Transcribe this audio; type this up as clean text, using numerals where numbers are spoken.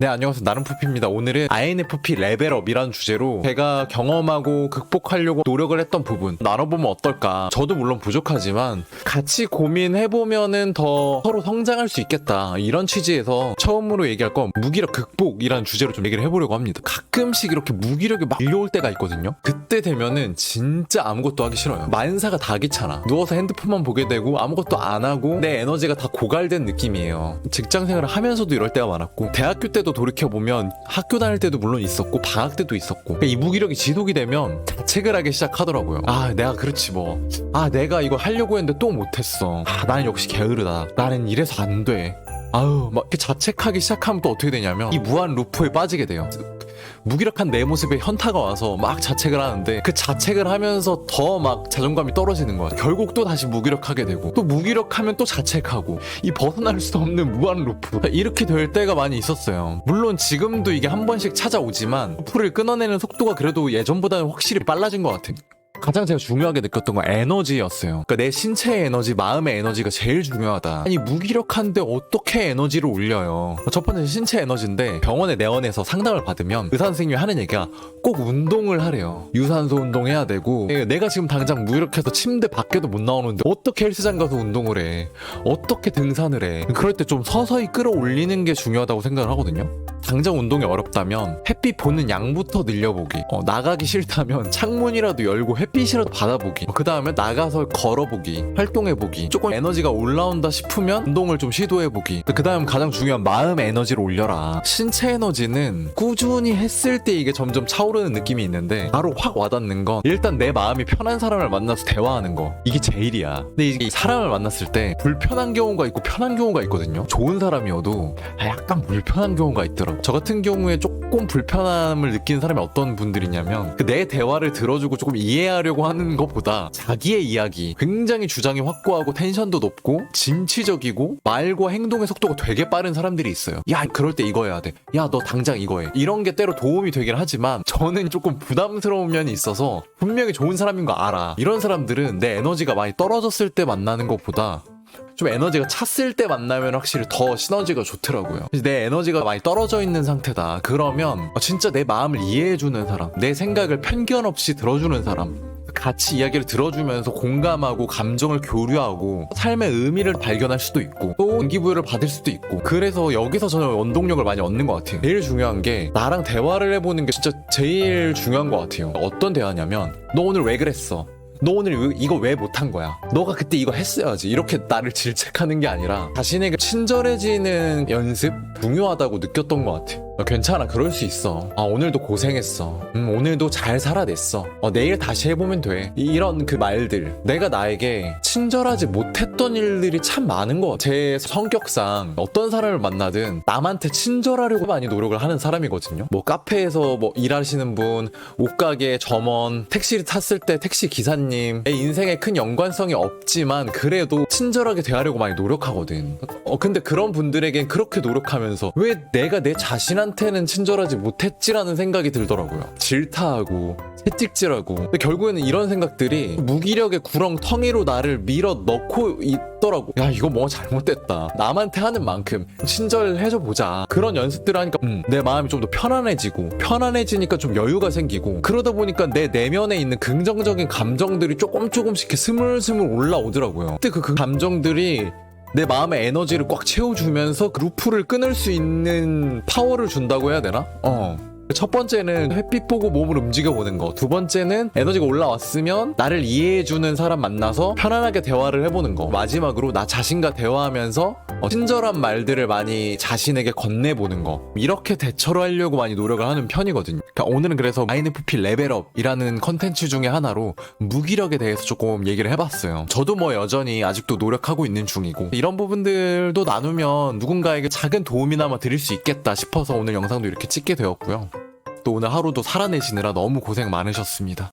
네, 안녕하세요. 나름푸피입니다. 오늘은 INFP 레벨업이라는 주제로 제가 경험하고 극복하려고 노력을 했던 부분 나눠보면 어떨까. 저도 물론 부족하지만 같이 고민해보면은 더 서로 성장할 수 있겠다, 이런 취지에서 처음으로 얘기할 건 무기력 극복이라는 주제로 좀 얘기를 해보려고 합니다. 가끔씩 이렇게 무기력이 막 밀려올 때가 있거든요. 그때 되면은 진짜 아무것도 하기 싫어요. 만사가 다 귀찮아. 누워서 핸드폰만 보게 되고 아무것도 안 하고 내 에너지가 다 고갈된 느낌이에요. 직장생활을 하면서도 이럴 때가 많았고, 대학교 때도 돌이켜보면 학교 다닐 때도 물론 있었고 방학 때도 있었고, 이 무기력이 지속이 되면 자책을 하기 시작하더라고요. 아, 내가 그렇지 뭐. 아, 내가 이거 하려고 했는데 또 못했어. 아, 나는 역시 게으르다. 나는 이래서 안 돼. 아유, 막 이렇게 자책하기 시작하면 또 어떻게 되냐면 이 무한 루프에 빠지게 돼요. 무기력한 내 모습에 현타가 와서 막 자책을 하는데, 그 자책을 하면서 더 막 자존감이 떨어지는 거야. 결국 또 다시 무기력하게 되고, 또 무기력하면 또 자책하고, 이 벗어날 수 없는 무한 루프, 이렇게 될 때가 많이 있었어요. 물론 지금도 이게 한 번씩 찾아오지만 루프를 끊어내는 속도가 그래도 예전보다는 확실히 빨라진 것 같아요. 가장 제가 중요하게 느꼈던 건 에너지였어요. 그러니까 내 신체의 에너지, 마음의 에너지가 제일 중요하다. 아니, 무기력한데 어떻게 에너지를 올려요? 첫 번째 신체 에너지인데, 병원에 내원해서 상담을 받으면 의사 선생님이 하는 얘기가 꼭 운동을 하래요. 유산소 운동해야 되고, 내가 지금 당장 무기력해서 침대 밖에도 못 나오는데 어떻게 헬스장 가서 운동을 해? 어떻게 등산을 해? 그럴 때 좀 서서히 끌어올리는 게 중요하다고 생각을 하거든요. 당장 운동이 어렵다면 햇빛 보는 양부터 늘려보기, 나가기 싫다면 창문이라도 열고 햇빛이라도 받아보기, 그 다음에 나가서 걸어보기, 활동해보기, 조금 에너지가 올라온다 싶으면 운동을 좀 시도해보기, 그 다음 가장 중요한 마음의 에너지를 올려라. 신체 에너지는 꾸준히 했을 때 이게 점점 차오르는 느낌이 있는데, 바로 확 와닿는 건 일단 내 마음이 편한 사람을 만나서 대화하는 거, 이게 제일이야. 근데 이 사람을 만났을 때 불편한 경우가 있고 편한 경우가 있거든요. 좋은 사람이어도 약간 불편한 경우가 있더라고. 저 같은 경우에 조금 불편함을 느끼는 사람이 어떤 분들이냐면, 내 대화를 들어주고 조금 이해하려고 하는 것보다 자기의 이야기, 굉장히 주장이 확고하고 텐션도 높고 진취적이고 말과 행동의 속도가 되게 빠른 사람들이 있어요. 야, 그럴 때 이거 해야 돼. 야, 너 당장 이거 해. 이런 게 때로 도움이 되긴 하지만 저는 조금 부담스러운 면이 있어서, 분명히 좋은 사람인 거 알아. 이런 사람들은 내 에너지가 많이 떨어졌을 때 만나는 것보다 좀 에너지가 찼을 때 만나면 확실히 더 시너지가 좋더라고요. 내 에너지가 많이 떨어져 있는 상태다. 그러면 진짜 내 마음을 이해해주는 사람, 내 생각을 편견 없이 들어주는 사람, 같이 이야기를 들어주면서 공감하고 감정을 교류하고 삶의 의미를 발견할 수도 있고, 또 동기부여를 받을 수도 있고, 그래서 여기서 저는 원동력을 많이 얻는 것 같아요. 제일 중요한 게 나랑 대화를 해보는 게 진짜 제일 중요한 것 같아요. 어떤 대화냐면, 너 오늘 왜 그랬어? 너 오늘 이거 왜 못한 거야? 너가 그때 이거 했어야지. 이렇게 나를 질책하는 게 아니라 자신에게 친절해지는 연습? 중요하다고 느꼈던 것 같아. 괜찮아, 그럴 수 있어. 오늘도 고생했어. 오늘도 잘 살아냈어. 내일 다시 해보면 돼. 이런 그 말들, 내가 나에게 친절하지 못했던 일들이 참 많은 것 같아. 제 성격상 어떤 사람을 만나든 남한테 친절하려고 많이 노력을 하는 사람이거든요. 뭐 카페에서 뭐 일하시는 분, 옷가게 점원, 택시를 탔을 때 택시 기사님, 내 인생에 큰 연관성이 없지만 그래도 친절하게 대하려고 많이 노력하거든. 근데 그런 분들에겐 그렇게 노력하면서 왜 내가 내 자신한테는 친절하지 못했지라는 생각이 들더라고요. 질타하고 채찍질하고. 근데 결국에는 이런 생각들이 무기력의 구렁텅이로 나를 밀어 넣고 있더라고. 야, 이거 뭐 잘못됐다. 남한테 하는 만큼 친절해져 보자. 그런 연습들을 하니까 내 마음이 좀 더 편안해지니까 좀 여유가 생기고, 그러다 보니까 내 내면에 있는 긍정적인 감정들이 조금씩 이렇게 스물스물 올라오더라고요. 그때 그 감정들이 내 마음의 에너지를 꽉 채워주면서 그 루프를 끊을 수 있는 파워를 준다고 해야 되나? 첫 번째는 햇빛 보고 몸을 움직여보는 거, 두 번째는 에너지가 올라왔으면 나를 이해해주는 사람 만나서 편안하게 대화를 해보는 거, 마지막으로 나 자신과 대화하면서 친절한 말들을 많이 자신에게 건네보는 거, 이렇게 대처를 하려고 많이 노력을 하는 편이거든요. 그러니까 오늘은 그래서 INFP 레벨업이라는 컨텐츠 중에 하나로 무기력에 대해서 조금 얘기를 해봤어요. 저도 뭐 여전히 아직도 노력하고 있는 중이고, 이런 부분들도 나누면 누군가에게 작은 도움이나마 드릴 수 있겠다 싶어서 오늘 영상도 이렇게 찍게 되었고요. 또 오늘 하루도 살아내시느라 너무 고생 많으셨습니다.